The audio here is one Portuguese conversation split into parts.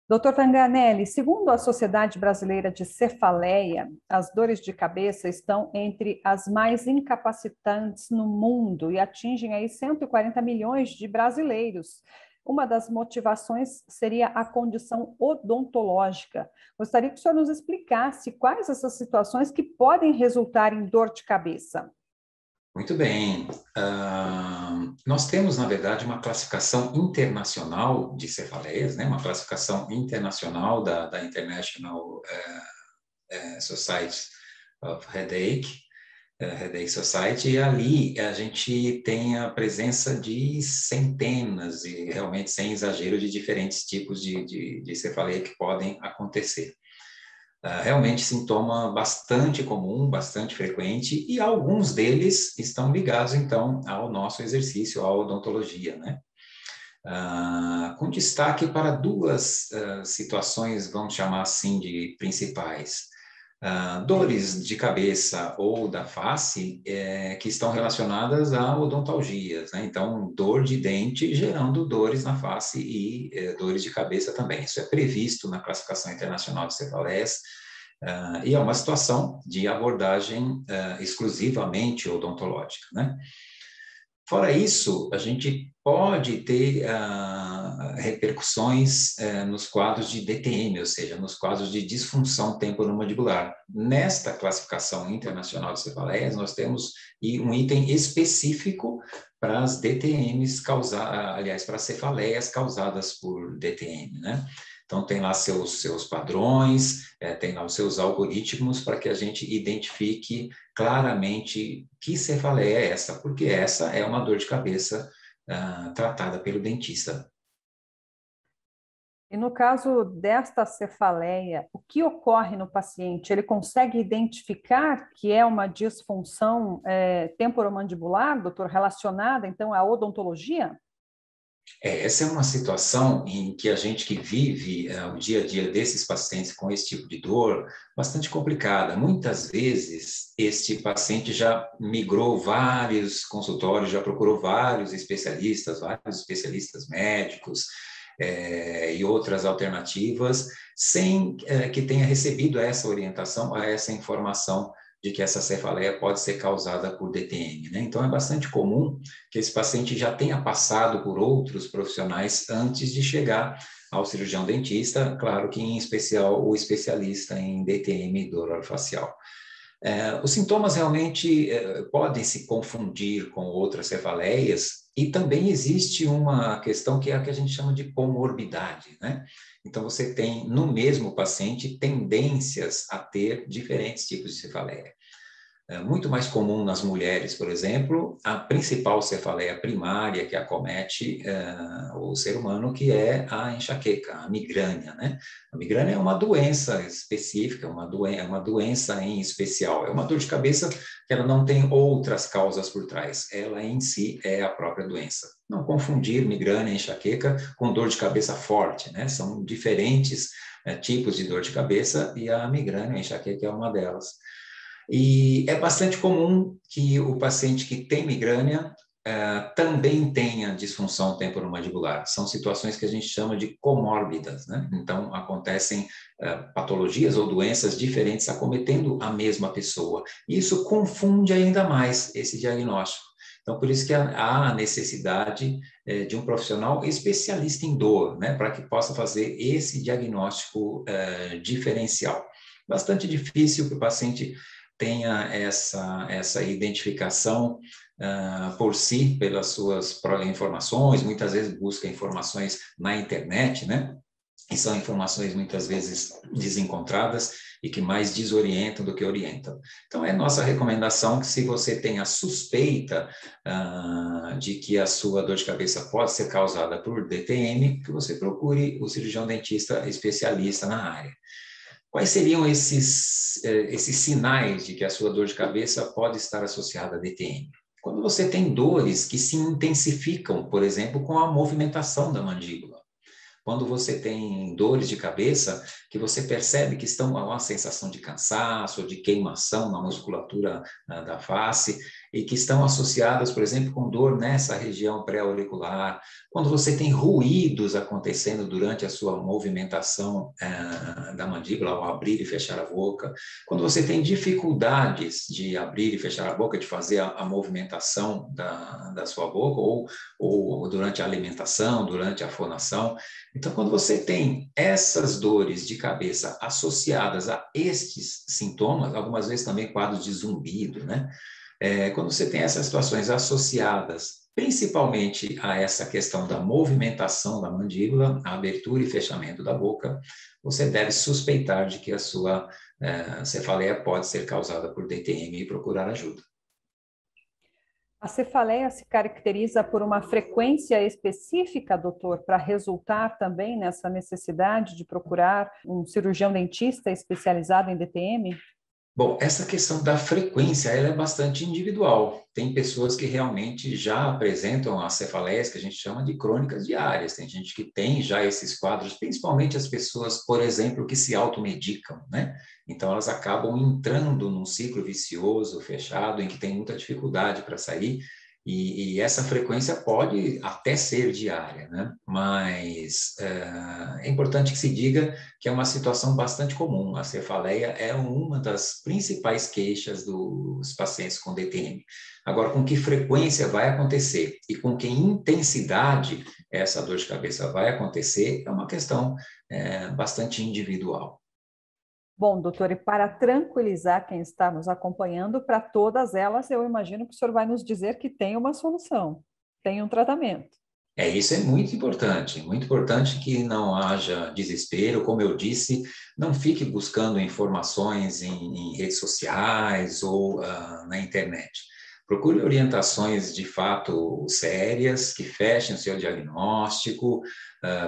Doutor Tanganelli, segundo a Sociedade Brasileira de Cefaleia, as dores de cabeça estão entre as mais incapacitantes no mundo e atingem aí 140 milhões de brasileiros. Uma das motivações seria a condição odontológica. Gostaria que o senhor nos explicasse quais essas situações que podem resultar em dor de cabeça. Muito bem. Nós temos, na verdade, uma classificação internacional de cefaleias, né? Uma classificação internacional da International Society of Headache Society, e ali a gente tem a presença de centenas, e realmente sem exagero, de diferentes tipos de cefaleia que podem acontecer. Realmente sintoma bastante comum, bastante frequente, e alguns deles estão ligados, então, ao nosso exercício, à odontologia, né? Com destaque para duas situações, vamos chamar assim, de principais. Dores de cabeça ou da face que estão relacionadas a odontalgias, né? Então, dor de dente gerando dores na face e dores de cabeça também. Isso é previsto na Classificação Internacional de Cefaleias, e é uma situação de abordagem exclusivamente odontológica, né? Fora isso, a gente pode ter repercussões nos quadros de DTM, ou seja, nos quadros de disfunção temporomandibular. Nesta classificação internacional de cefaleias, nós temos um item específico para as DTMs aliás, para as cefaleias causadas por DTM, né? Então, tem lá seus padrões, tem lá os seus algoritmos para que a gente identifique claramente que cefaleia é essa, porque essa é uma dor de cabeça tratada pelo dentista. E no caso desta cefaleia, o que ocorre no paciente? Ele consegue identificar que é uma disfunção temporomandibular, doutor, relacionada então à odontologia? Essa é uma situação em que a gente que vive o dia a dia desses pacientes com esse tipo de dor, bastante complicada. Muitas vezes, este paciente já migrou vários consultórios, já procurou vários especialistas médicos, e outras alternativas, sem que tenha recebido essa orientação, essa informação de que essa cefaleia pode ser causada por DTM, né? Então, é bastante comum que esse paciente já tenha passado por outros profissionais antes de chegar ao cirurgião dentista, claro que em especial o especialista em DTM, dor orofacial. Os sintomas realmente podem se confundir com outras cefaleias, e também existe uma questão que é a que a gente chama de comorbidade, né? Então, você tem no mesmo paciente tendências a ter diferentes tipos de cefaleia. É muito mais comum nas mulheres, por exemplo, a principal cefaleia primária que acomete o ser humano, que é a enxaqueca, a migrânia, né? A migrânia é uma doença específica, uma doença em especial, é uma dor de cabeça que ela não tem outras causas por trás, ela em si é a própria doença. Não confundir migrânia e enxaqueca com dor de cabeça forte, né? São diferentes tipos de dor de cabeça, e a migrânia, a enxaqueca é uma delas. E é bastante comum que o paciente que tem migrânia também tenha disfunção temporomandibular. São situações que a gente chama de comórbidas, né? Então, acontecem patologias ou doenças diferentes acometendo a mesma pessoa. Isso confunde ainda mais esse diagnóstico. Então, por isso que há a necessidade de um profissional especialista em dor, né? Para que possa fazer esse diagnóstico diferencial. Bastante difícil que o paciente tenha essa identificação por si, pelas suas informações, muitas vezes busca informações na internet, né? E são informações muitas vezes desencontradas e que mais desorientam do que orientam. Então, é nossa recomendação que, se você tem a suspeita de que a sua dor de cabeça pode ser causada por DTM, que você procure o cirurgião dentista especialista na área. Quais seriam esses sinais de que a sua dor de cabeça pode estar associada a DTM? Quando você tem dores que se intensificam, por exemplo, com a movimentação da mandíbula. Quando você tem dores de cabeça, que você percebe que estão a uma sensação de cansaço, de queimação na musculatura da face, e que estão associadas, por exemplo, com dor nessa região pré-auricular, quando você tem ruídos acontecendo durante a sua movimentação da mandíbula ao abrir e fechar a boca, quando você tem dificuldades de abrir e fechar a boca, de fazer a movimentação da sua boca, ou durante a alimentação, durante a fonação. Então, quando você tem essas dores de cabeça associadas a estes sintomas, algumas vezes também quadros de zumbido, né? Quando você tem essas situações associadas principalmente a essa questão da movimentação da mandíbula, a abertura e fechamento da boca, você deve suspeitar de que a sua cefaleia pode ser causada por DTM e procurar ajuda. A cefaleia se caracteriza por uma frequência específica, doutor, para resultar também nessa necessidade de procurar um cirurgião dentista especializado em DTM? Bom, essa questão da frequência, ela é bastante individual. Tem pessoas que realmente já apresentam as cefaleias que a gente chama de crônicas diárias. Tem gente que tem já esses quadros, principalmente as pessoas, por exemplo, que se automedicam, né? Então, elas acabam entrando num ciclo vicioso, fechado, em que tem muita dificuldade para sair. E essa frequência pode até ser diária, né? Mas é importante que se diga que é uma situação bastante comum. A cefaleia é uma das principais queixas dos pacientes com DTM. Agora, com que frequência vai acontecer e com que intensidade essa dor de cabeça vai acontecer é uma questão bastante individual. Bom, doutor, e para tranquilizar quem está nos acompanhando, para todas elas, eu imagino que o senhor vai nos dizer que tem uma solução, tem um tratamento. Isso é muito importante que não haja desespero, como eu disse, não fique buscando informações em redes sociais ou na internet. Procure orientações de fato sérias, que fechem o seu diagnóstico,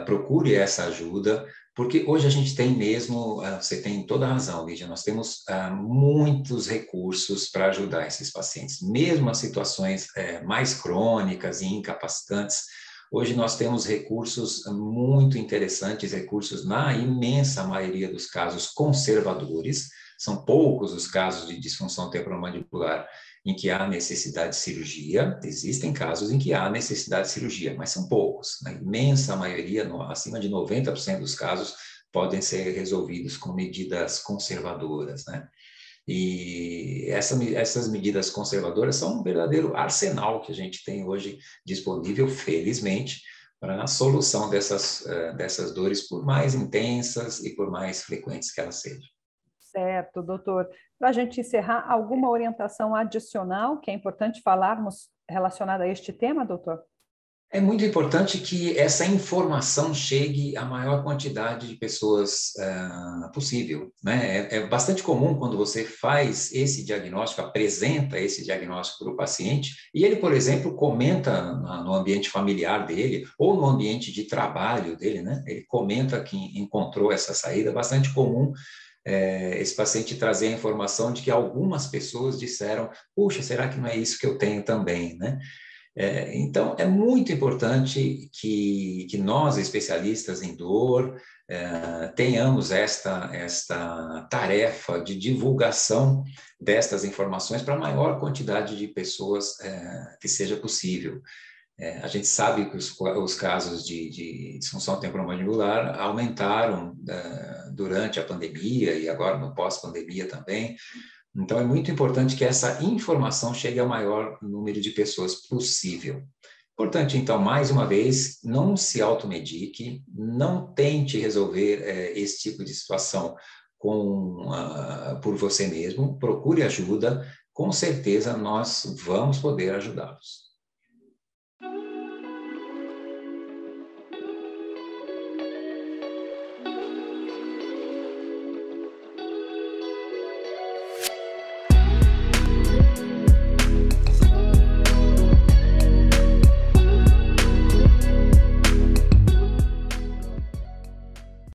procure essa ajuda, porque hoje a gente tem mesmo, você tem toda a razão, Lídia, nós temos muitos recursos para ajudar esses pacientes, mesmo as situações mais crônicas e incapacitantes. Hoje nós temos recursos muito interessantes, recursos na imensa maioria dos casos conservadores, são poucos os casos de disfunção temporomandibular em que há necessidade de cirurgia, existem casos em que há necessidade de cirurgia, mas são poucos. Na imensa maioria, acima de 90% dos casos, podem ser resolvidos com medidas conservadoras, né? E essas medidas conservadoras são um verdadeiro arsenal que a gente tem hoje disponível, felizmente, para a solução dessas dores, por mais intensas e por mais frequentes que elas sejam. Certo, doutor. Para a gente encerrar, alguma orientação adicional que é importante falarmos relacionada a este tema, doutor? É muito importante que essa informação chegue à maior quantidade de pessoas possível, né? É bastante comum quando você faz esse diagnóstico, apresenta esse diagnóstico para o paciente, e ele, por exemplo, comenta no ambiente familiar dele, ou no ambiente de trabalho dele, né? Ele comenta que encontrou essa saída. É bastante comum esse paciente trazer a informação de que algumas pessoas disseram: puxa, será que não é isso que eu tenho também, né? Então, é muito importante que nós, especialistas em dor, tenhamos esta tarefa de divulgação destas informações para a maior quantidade de pessoas que seja possível. A gente sabe que os casos de disfunção temporomandibular aumentaram durante a pandemia e agora no pós-pandemia também. Então, é muito importante que essa informação chegue ao maior número de pessoas possível. Importante, então, mais uma vez, não se automedique, não tente resolver esse tipo de situação por você mesmo, procure ajuda, com certeza nós vamos poder ajudá-los.